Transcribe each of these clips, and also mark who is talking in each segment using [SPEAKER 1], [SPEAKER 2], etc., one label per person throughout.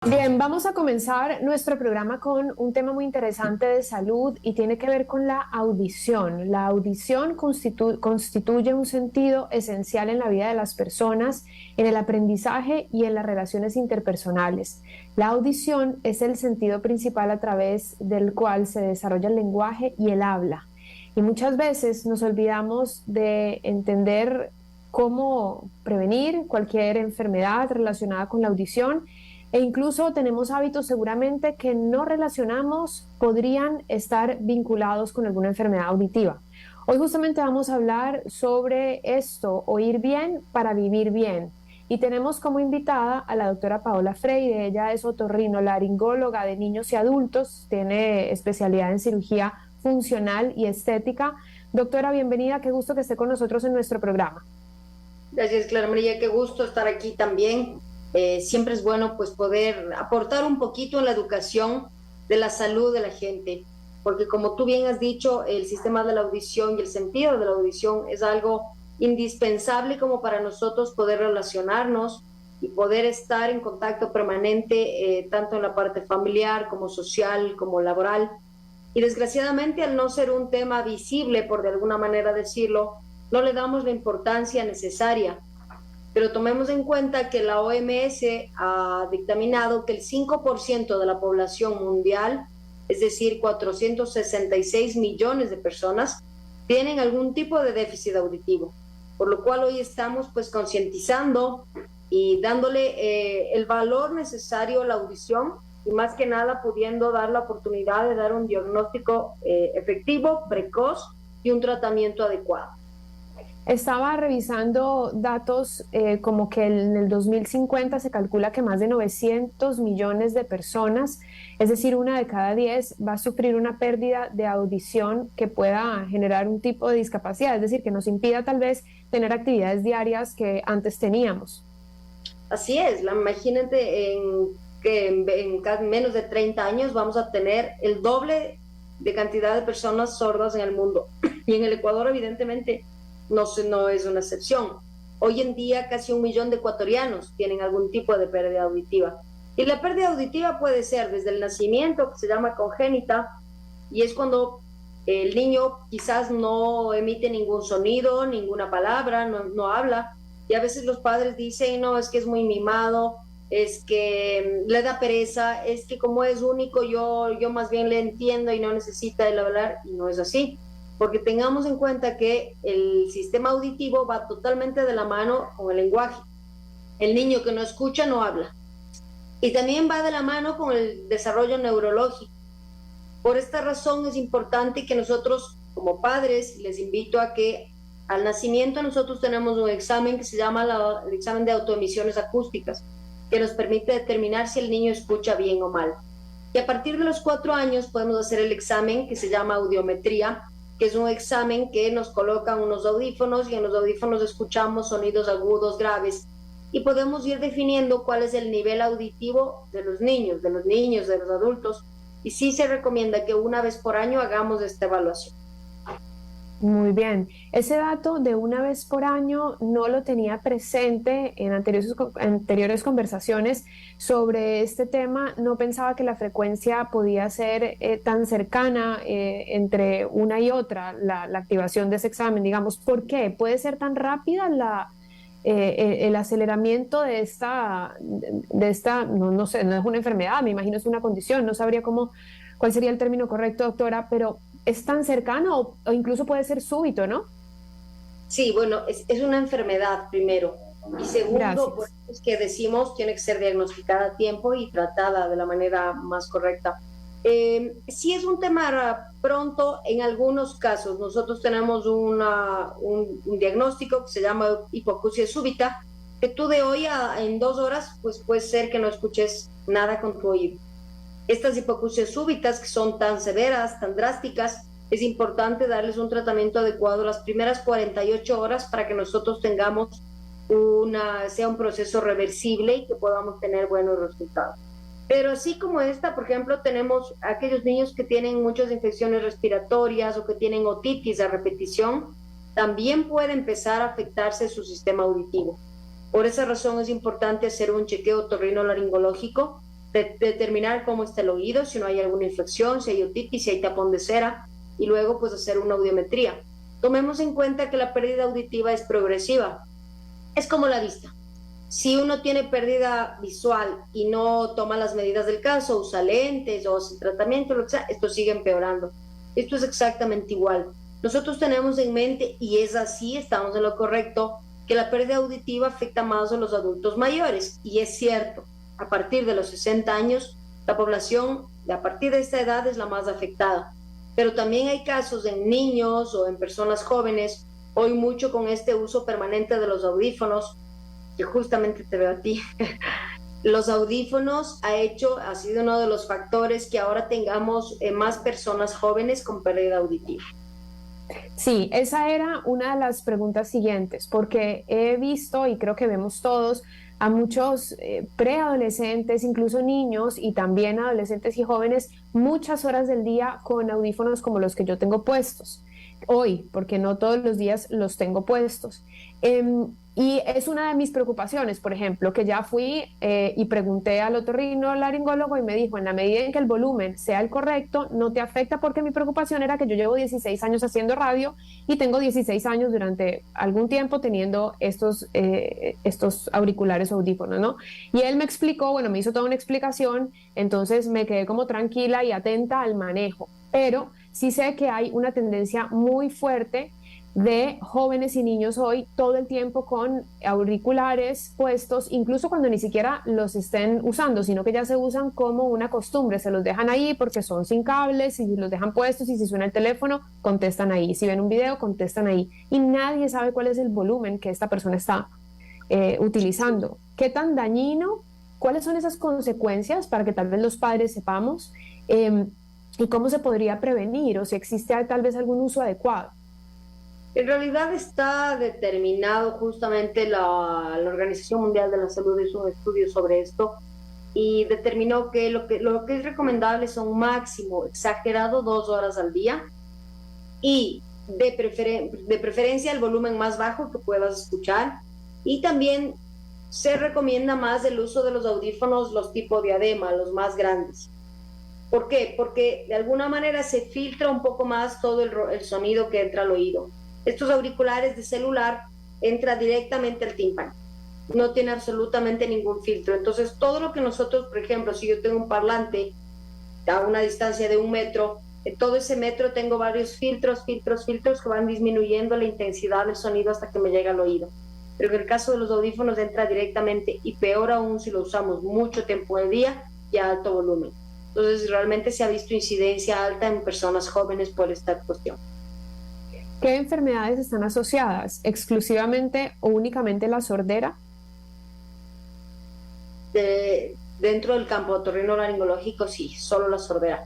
[SPEAKER 1] Bien, vamos a comenzar nuestro programa con un tema muy interesante de salud y tiene que ver con la audición. La audición constituye un sentido esencial en la vida de las personas, en el aprendizaje y en las relaciones interpersonales. La audición es el sentido principal a través del cual se desarrolla el lenguaje y el habla. Y muchas veces nos olvidamos de entender cómo prevenir cualquier enfermedad relacionada con la audición e incluso tenemos hábitos seguramente que no relacionamos, podrían estar vinculados con alguna enfermedad auditiva. Hoy justamente vamos a hablar sobre esto, oír bien para vivir bien. Y tenemos como invitada a la doctora Paola Freire. Ella es otorrinolaringóloga de niños y adultos, tiene especialidad en cirugía funcional y estética. Doctora, bienvenida, qué gusto que esté con nosotros en nuestro programa.
[SPEAKER 2] Gracias, Clara María, qué gusto estar aquí también. Siempre es bueno pues poder aportar un poquito en la educación de la salud de la gente, porque como tú bien has dicho, el sistema de la audición y el sentido de la audición es algo indispensable como para nosotros poder relacionarnos y poder estar en contacto permanente, tanto en la parte familiar como social, como laboral. Y desgraciadamente, al no ser un tema visible, por de alguna manera decirlo, no le damos la importancia necesaria. Pero tomemos en cuenta que la OMS ha dictaminado que el 5% de la población mundial, es decir, 466 millones de personas, tienen algún tipo de déficit auditivo. Por lo cual hoy estamos pues concientizando y dándole el valor necesario a la audición y más que nada pudiendo dar la oportunidad de dar un diagnóstico efectivo, precoz y un tratamiento adecuado.
[SPEAKER 1] Estaba revisando datos como que en el 2050 se calcula que más de 900 millones de personas, es decir, una de cada 10, va a sufrir una pérdida de audición que pueda generar un tipo de discapacidad, es decir, que nos impida tal vez tener actividades diarias que antes teníamos.
[SPEAKER 2] Así es, imagínate que en menos de 30 años vamos a tener el doble de cantidad de personas sordas en el mundo. Y en el Ecuador, evidentemente, no es una excepción. Hoy en día, casi 1 millón de ecuatorianos tienen algún tipo de pérdida auditiva. Y la pérdida auditiva puede ser desde el nacimiento, que se llama congénita, y es cuando el niño quizás no emite ningún sonido, ninguna palabra, no habla, y a veces los padres dicen, no, es que es muy mimado, es que le da pereza, es que como es único, yo más bien le entiendo y no necesita el hablar, y no es así, porque tengamos en cuenta que el sistema auditivo va totalmente de la mano con el lenguaje. El niño que no escucha no habla, y también va de la mano con el desarrollo neurológico. Por esta razón es importante que nosotros como padres les invito a que al nacimiento nosotros tenemos un examen que se llama el examen de autoemisiones acústicas, que nos permite determinar si el niño escucha bien o mal. Y a partir de los 4 años podemos hacer el examen que se llama audiometría, que es un examen que nos colocan unos audífonos y en los audífonos escuchamos sonidos agudos, graves, y podemos ir definiendo cuál es el nivel auditivo de los niños, de los adultos, y sí se recomienda que una vez por año hagamos esta evaluación.
[SPEAKER 1] Muy bien. Ese dato de una vez por año no lo tenía presente en anteriores conversaciones sobre este tema. No pensaba que la frecuencia podía ser tan cercana entre una y otra, la activación de ese examen, digamos. ¿Por qué? ¿Puede ser tan rápida el aceleramiento de esta no sé, no es una enfermedad, me imagino es una condición, no sabría cuál sería el término correcto, doctora, pero es tan cercano o incluso puede ser súbito, ¿no?
[SPEAKER 2] Sí, bueno, es una enfermedad primero. Y segundo, pues,
[SPEAKER 1] Gracias.
[SPEAKER 2] es que decimos tiene que ser diagnosticada a tiempo y tratada de la manera más correcta. Sí es un tema pronto, en algunos casos nosotros tenemos un diagnóstico que se llama hipoacusia súbita, que tú de hoy en 2 horas, pues puede ser que no escuches nada con tu oído. Estas hipoacusias súbitas, que son tan severas, tan drásticas, es importante darles un tratamiento adecuado las primeras 48 horas para que nosotros tengamos sea un proceso reversible y que podamos tener buenos resultados. Pero así como esta, por ejemplo, tenemos aquellos niños que tienen muchas infecciones respiratorias o que tienen otitis a repetición, también puede empezar a afectarse su sistema auditivo. Por esa razón es importante hacer un chequeo otorrinolaringológico determinar cómo está el oído, si no hay alguna infección, si hay otitis, si hay tapón de cera, y luego pues hacer una audiometría. Tomemos en cuenta que la pérdida auditiva es progresiva, es como la vista. Si uno tiene pérdida visual y no toma las medidas del caso, usa lentes o hace tratamiento, lo que sea, esto sigue empeorando. Esto es exactamente igual. Nosotros tenemos en mente, y es así, estamos en lo correcto, que la pérdida auditiva afecta más a los adultos mayores. Y es cierto, a partir de los 60 años, la población a partir de esta edad es la más afectada. Pero también hay casos en niños o en personas jóvenes, hoy mucho con este uso permanente de los audífonos, que justamente te veo a ti. Los audífonos ha sido uno de los factores que ahora tengamos más personas jóvenes con pérdida auditiva.
[SPEAKER 1] Sí, esa era una de las preguntas siguientes, porque he visto y creo que vemos todos a muchos preadolescentes, incluso niños y también adolescentes y jóvenes, muchas horas del día con audífonos como los que yo tengo puestos hoy, porque no todos los días los tengo puestos. Y es una de mis preocupaciones, por ejemplo, que ya fui y pregunté al otorrinolaringólogo y me dijo, en la medida en que el volumen sea el correcto, no te afecta, porque mi preocupación era que yo llevo 16 años haciendo radio y tengo 16 años durante algún tiempo teniendo estos auriculares o audífonos, ¿no? Y él me explicó, bueno, me hizo toda una explicación, entonces me quedé como tranquila y atenta al manejo, pero sí sé que hay una tendencia muy fuerte de jóvenes y niños hoy todo el tiempo con auriculares puestos, incluso cuando ni siquiera los estén usando, sino que ya se usan como una costumbre, se los dejan ahí porque son sin cables y los dejan puestos, y si suena el teléfono contestan ahí, si ven un video contestan ahí, y nadie sabe cuál es el volumen que esta persona está utilizando. ¿Qué tan dañino? ¿Cuáles son esas consecuencias para que tal vez los padres sepamos? ¿Y cómo se podría prevenir, o si existe tal vez algún uso adecuado?
[SPEAKER 2] En realidad está determinado, justamente la Organización Mundial de la Salud hizo un estudio sobre esto y determinó que lo que es recomendable son máximo, exagerado, 2 horas al día, y de preferencia el volumen más bajo que puedas escuchar. Y también se recomienda más el uso de los audífonos, los tipo diadema, los más grandes. ¿Por qué? Porque de alguna manera se filtra un poco más todo el sonido que entra al oído. Estos auriculares de celular entra directamente al tímpano, no tiene absolutamente ningún filtro. Entonces todo lo que nosotros, por ejemplo, si yo tengo un parlante a una distancia de 1 metro, en todo ese metro tengo varios filtros que van disminuyendo la intensidad del sonido hasta que me llega al oído. Pero en el caso de los audífonos entra directamente, y peor aún si lo usamos mucho tiempo del día y a alto volumen. Entonces realmente se ha visto incidencia alta en personas jóvenes por esta cuestión.
[SPEAKER 1] ¿Qué enfermedades están asociadas? ¿Exclusivamente o únicamente la sordera?
[SPEAKER 2] Dentro del campo otorrinolaringológico, sí, solo la sordera.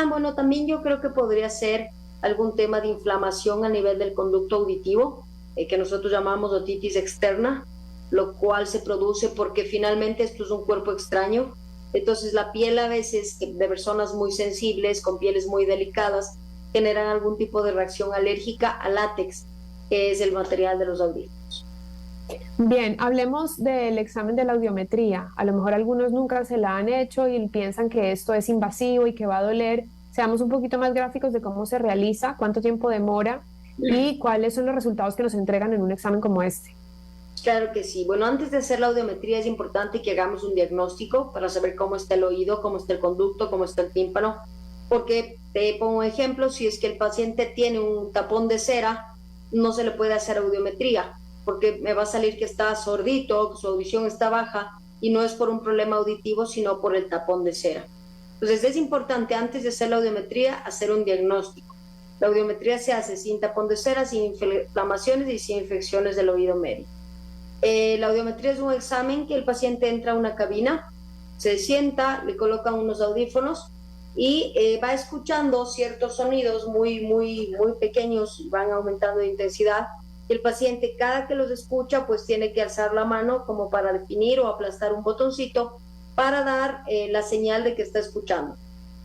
[SPEAKER 2] Bueno, también yo creo que podría ser algún tema de inflamación a nivel del conducto auditivo, que nosotros llamamos otitis externa, lo cual se produce porque finalmente esto es un cuerpo extraño. Entonces la piel a veces de personas muy sensibles, con pieles muy delicadas, generan algún tipo de reacción alérgica al látex, que es el material de los audífonos.
[SPEAKER 1] Bien, hablemos del examen de la audiometría. A lo mejor algunos nunca se la han hecho y piensan que esto es invasivo y que va a doler. Seamos un poquito más gráficos de cómo se realiza, cuánto tiempo demora y cuáles son los resultados que nos entregan en un examen como este.
[SPEAKER 2] Claro que sí. Bueno, antes de hacer la audiometría es importante que hagamos un diagnóstico para saber cómo está el oído, cómo está el conducto, cómo está el tímpano. Porque te pongo un ejemplo, si es que el paciente tiene un tapón de cera, no se le puede hacer audiometría, porque me va a salir que está sordito, que su audición está baja, y no es por un problema auditivo, sino por el tapón de cera. Entonces es importante, antes de hacer la audiometría, hacer un diagnóstico. La audiometría se hace sin tapón de cera, sin inflamaciones y sin infecciones del oído medio. La audiometría es un examen que el paciente entra a una cabina, se sienta, le colocan unos audífonos y va escuchando ciertos sonidos muy pequeños, van aumentando de intensidad. El paciente, cada que los escucha, pues tiene que alzar la mano como para definir o aplastar un botoncito para dar la señal de que está escuchando.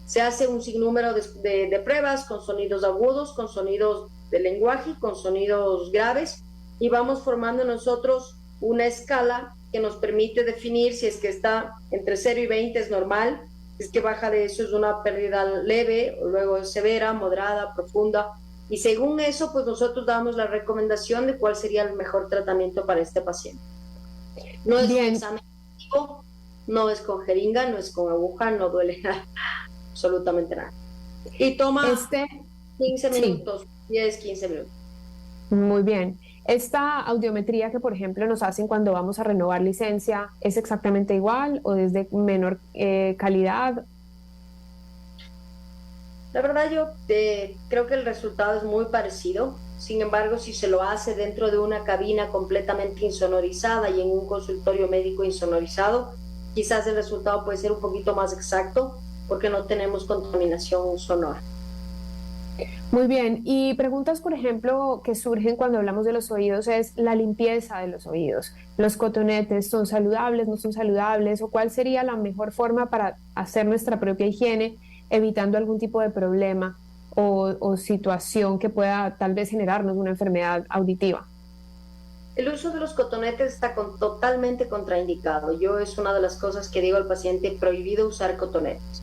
[SPEAKER 2] Se hace un sinnúmero de pruebas con sonidos agudos, con sonidos de lenguaje, con sonidos graves, y vamos formando nosotros una escala que nos permite definir si es que está entre 0 y 20 es normal, si es que baja de eso es una pérdida leve, o luego es severa, moderada, profunda, y según eso, pues nosotros damos la recomendación de cuál sería el mejor tratamiento para este paciente. No es
[SPEAKER 1] Bien.
[SPEAKER 2] un examen activo, no es con jeringa, no es con aguja, no duele nada, absolutamente nada. Y toma 15 minutos, sí. 10, 15 minutos.
[SPEAKER 1] Muy bien. ¿Esta audiometría que, por ejemplo, nos hacen cuando vamos a renovar licencia, es exactamente igual o es de menor calidad?
[SPEAKER 2] La verdad yo creo que el resultado es muy parecido. Sin embargo, si se lo hace dentro de una cabina completamente insonorizada y en un consultorio médico insonorizado, quizás el resultado puede ser un poquito más exacto porque no tenemos contaminación sonora.
[SPEAKER 1] Muy bien. Y preguntas, por ejemplo, que surgen cuando hablamos de los oídos es la limpieza de los oídos. ¿Los cotonetes son saludables, no son saludables? ¿O cuál sería la mejor forma para hacer nuestra propia higiene, evitando algún tipo de problema o situación que pueda tal vez generarnos una enfermedad auditiva?
[SPEAKER 2] El uso de los cotonetes está totalmente contraindicado. Yo es una de las cosas que digo al paciente, prohibido usar cotonetes.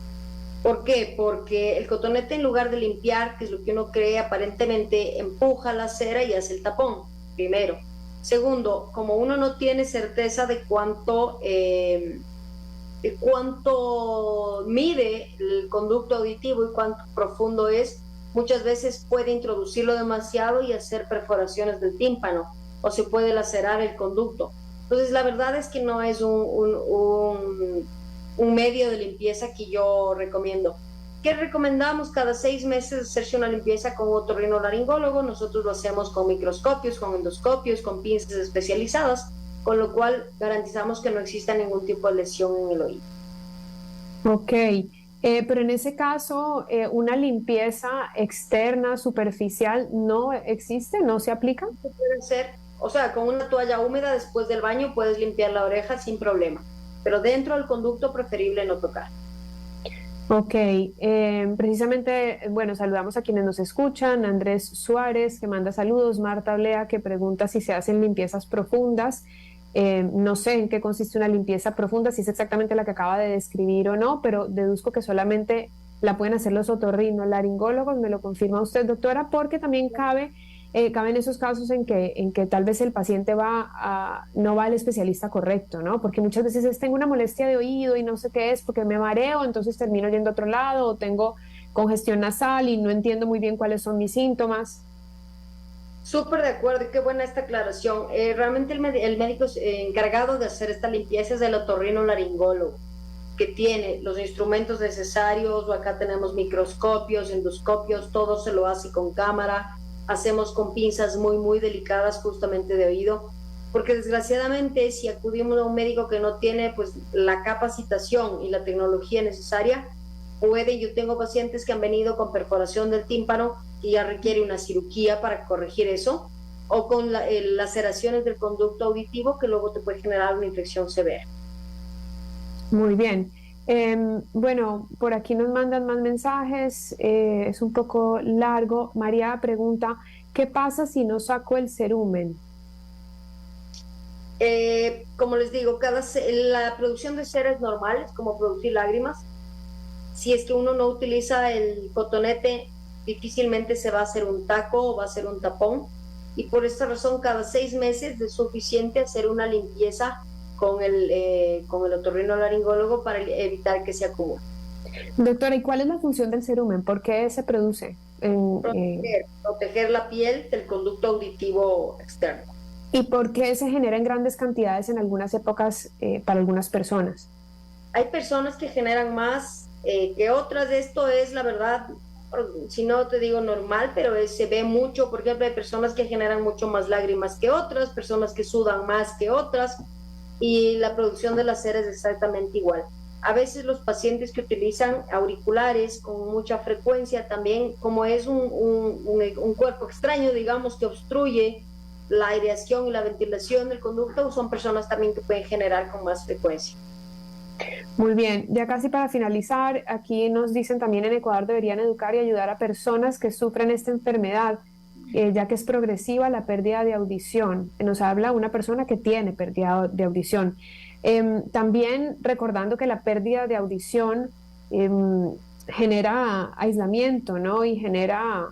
[SPEAKER 2] ¿Por qué? Porque el cotonete, en lugar de limpiar, que es lo que uno cree, aparentemente empuja la cera y hace el tapón, primero. Segundo, como uno no tiene certeza de cuánto mide el conducto auditivo y cuánto profundo es, muchas veces puede introducirlo demasiado y hacer perforaciones del tímpano, o se puede lacerar el conducto. Entonces, la verdad es que no es un medio de limpieza que yo recomiendo. ¿Qué recomendamos? Cada 6 meses hacerse una limpieza con otorrinolaringólogo. Nosotros lo hacemos con microscopios, con endoscopios, con pinzas especializadas, con lo cual garantizamos que no exista ningún tipo de lesión en el oído.
[SPEAKER 1] Ok, pero en ese caso, ¿una limpieza externa, superficial, no existe, no se aplica?
[SPEAKER 2] Se puede hacer, o sea, con una toalla húmeda después del baño puedes limpiar la oreja sin problema, pero dentro del conducto preferible no tocar.
[SPEAKER 1] Ok, precisamente, bueno, saludamos a quienes nos escuchan, Andrés Suárez, que manda saludos, Marta Olea, que pregunta si se hacen limpiezas profundas. No sé en qué consiste una limpieza profunda, si es exactamente la que acaba de describir o no, pero deduzco que solamente la pueden hacer los otorrinolaringólogos, me lo confirma usted, doctora, porque también caben esos casos en que tal vez el paciente no va al especialista correcto, ¿no? Porque muchas veces tengo una molestia de oído y no sé qué es porque me mareo, entonces termino yendo a otro lado, o tengo congestión nasal y no entiendo muy bien cuáles son mis síntomas.
[SPEAKER 2] Súper de acuerdo, y qué buena esta aclaración. Realmente el médico encargado de hacer esta limpieza es el otorrinolaringólogo, que tiene los instrumentos necesarios, o acá tenemos microscopios, endoscopios, todo se lo hace con cámara, hacemos con pinzas muy, muy delicadas justamente de oído, porque desgraciadamente si acudimos a un médico que no tiene pues la capacitación y la tecnología necesaria, yo tengo pacientes que han venido con perforación del tímpano y ya requiere una cirugía para corregir eso, o con laceraciones del conducto auditivo que luego te puede generar una infección severa.
[SPEAKER 1] Muy bien. Bueno, por aquí nos mandan más mensajes, es un poco largo. María pregunta, ¿qué pasa si no saco el cerumen?
[SPEAKER 2] Como les digo, la producción de cera es normal, es como producir lágrimas. Si es que uno no utiliza el cotonete, difícilmente se va a hacer un taco o va a hacer un tapón. Y por esta razón, cada 6 meses es suficiente hacer una limpieza con el otorrinolaringólogo para evitar que se acumule.
[SPEAKER 1] Doctora, ¿y cuál es la función del cerumen? ¿Por qué se produce?
[SPEAKER 2] Proteger la piel del conducto auditivo externo.
[SPEAKER 1] ¿Y por qué se genera en grandes cantidades en algunas épocas para algunas personas?
[SPEAKER 2] Hay personas que generan más que otras. Esto es, la verdad, si no te digo normal, pero se ve mucho. Por ejemplo, hay personas que generan mucho más lágrimas que otras, personas que sudan más que otras, y la producción de la cera es exactamente igual. A veces los pacientes que utilizan auriculares con mucha frecuencia también, como es un cuerpo extraño, digamos, que obstruye la aireación y la ventilación del conducto, son personas también que pueden generar con más frecuencia.
[SPEAKER 1] Muy bien, ya casi para finalizar, aquí nos dicen también en Ecuador deberían educar y ayudar a personas que sufren esta enfermedad. ya que es progresiva la pérdida de audición. Nos habla una persona que tiene pérdida de audición. También recordando que la pérdida de audición genera aislamiento, ¿no? Y genera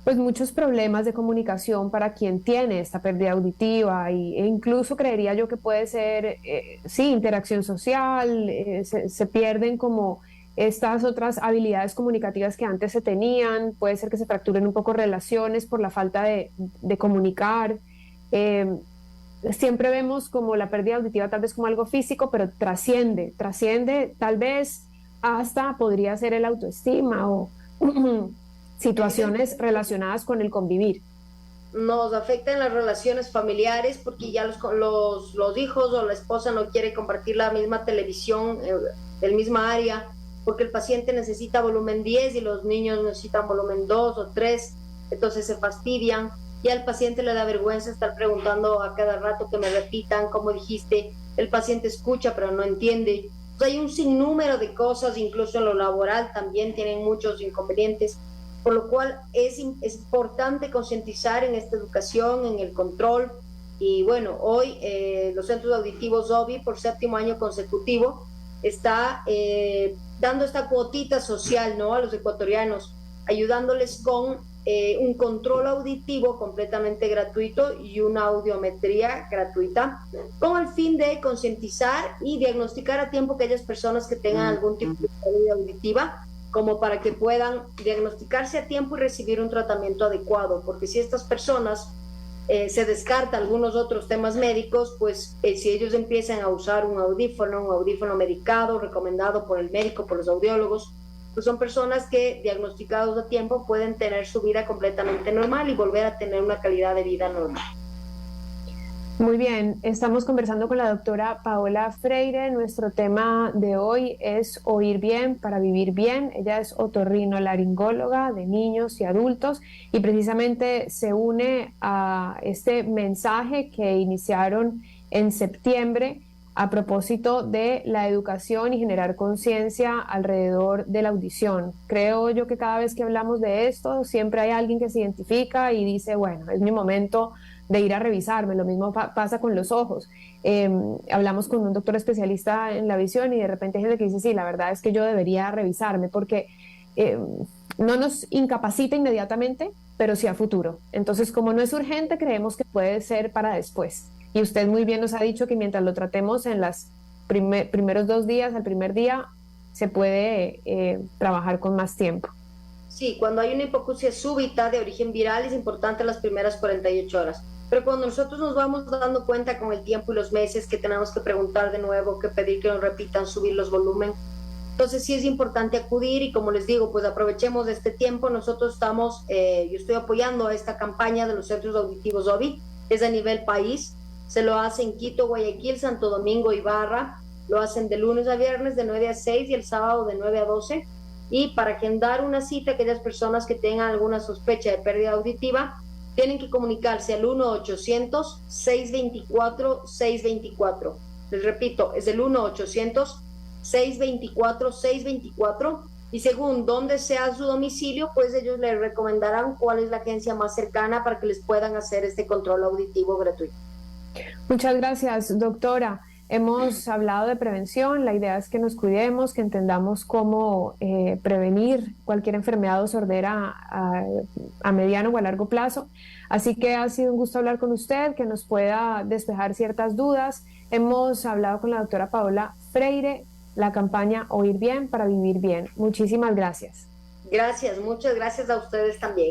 [SPEAKER 1] pues muchos problemas de comunicación para quien tiene esta pérdida auditiva e incluso creería yo que puede ser, sí, interacción social, se pierden como estas otras habilidades comunicativas que antes se tenían, puede ser que se fracturen un poco relaciones por la falta de comunicar. Siempre vemos como la pérdida auditiva tal vez como algo físico, pero trasciende tal vez hasta podría ser el autoestima o situaciones relacionadas con el convivir.
[SPEAKER 2] Nos afecta en las relaciones familiares porque ya los hijos o la esposa no quiere compartir la misma televisión del misma área porque el paciente necesita volumen 10 y los niños necesitan volumen 2 o 3, entonces se fastidian y al paciente le da vergüenza estar preguntando a cada rato que me repitan como dijiste, el paciente escucha pero no entiende. Entonces, hay un sinnúmero de cosas, incluso en lo laboral también tienen muchos inconvenientes, por lo cual es importante concientizar en esta educación, en el control. Y bueno, hoy los centros auditivos OBI por 7º año consecutivo está dando esta cuotita social, ¿no?, a los ecuatorianos, ayudándoles con un control auditivo completamente gratuito y una audiometría gratuita, con el fin de concientizar y diagnosticar a tiempo aquellas personas que tengan algún tipo de pérdida auditiva, como para que puedan diagnosticarse a tiempo y recibir un tratamiento adecuado, porque si estas personas se descarta algunos otros temas médicos, pues si ellos empiezan a usar un audífono medicado, recomendado por el médico, por los audiólogos, pues son personas que diagnosticados a tiempo pueden tener su vida completamente normal y volver a tener una calidad de vida normal.
[SPEAKER 1] Muy bien, estamos conversando con la doctora Paola Freire. Nuestro tema de hoy es oír bien para vivir bien. Ella es otorrinolaringóloga de niños y adultos y precisamente se une a este mensaje que iniciaron en septiembre a propósito de la educación y generar conciencia alrededor de la audición. Creo yo que cada vez que hablamos de esto, siempre hay alguien que se identifica y dice, bueno, es mi momento de ir a revisarme. Lo mismo pasa con los ojos. Hablamos con un doctor especialista en la visión y de repente hay gente que dice, sí, la verdad es que yo debería revisarme porque no nos incapacita inmediatamente, pero sí a futuro. Entonces, como no es urgente, creemos que puede ser para después. Y usted muy bien nos ha dicho que mientras lo tratemos en los primeros 2 días, al primer día, se puede trabajar con más tiempo.
[SPEAKER 2] Sí, cuando hay una hipoacusia súbita de origen viral es importante las primeras 48 horas. Pero cuando nosotros nos vamos dando cuenta con el tiempo y los meses que tenemos que preguntar de nuevo, que pedir que nos repitan, subir los volúmenes, entonces sí es importante acudir y como les digo, pues aprovechemos de este tiempo. Nosotros estamos, yo estoy apoyando esta campaña de los centros auditivos OBI, es a nivel país, se lo hace en Quito, Guayaquil, Santo Domingo, Ibarra, lo hacen de lunes a viernes de 9 a 6 y el sábado de 9 a 12. Y para agendar una cita, aquellas personas que tengan alguna sospecha de pérdida auditiva, tienen que comunicarse al 1-800-624-624. Les repito, es el 1-800-624-624. Y según dónde sea su domicilio, pues ellos les recomendarán cuál es la agencia más cercana para que les puedan hacer este control auditivo gratuito.
[SPEAKER 1] Muchas gracias, doctora. Hemos hablado de prevención, la idea es que nos cuidemos, que entendamos cómo prevenir cualquier enfermedad o sordera a mediano o a largo plazo. Así que ha sido un gusto hablar con usted, que nos pueda despejar ciertas dudas. Hemos hablado con la doctora Paola Freire, la campaña Oír Bien para Vivir Bien. Muchísimas gracias.
[SPEAKER 2] Gracias, muchas gracias a ustedes también.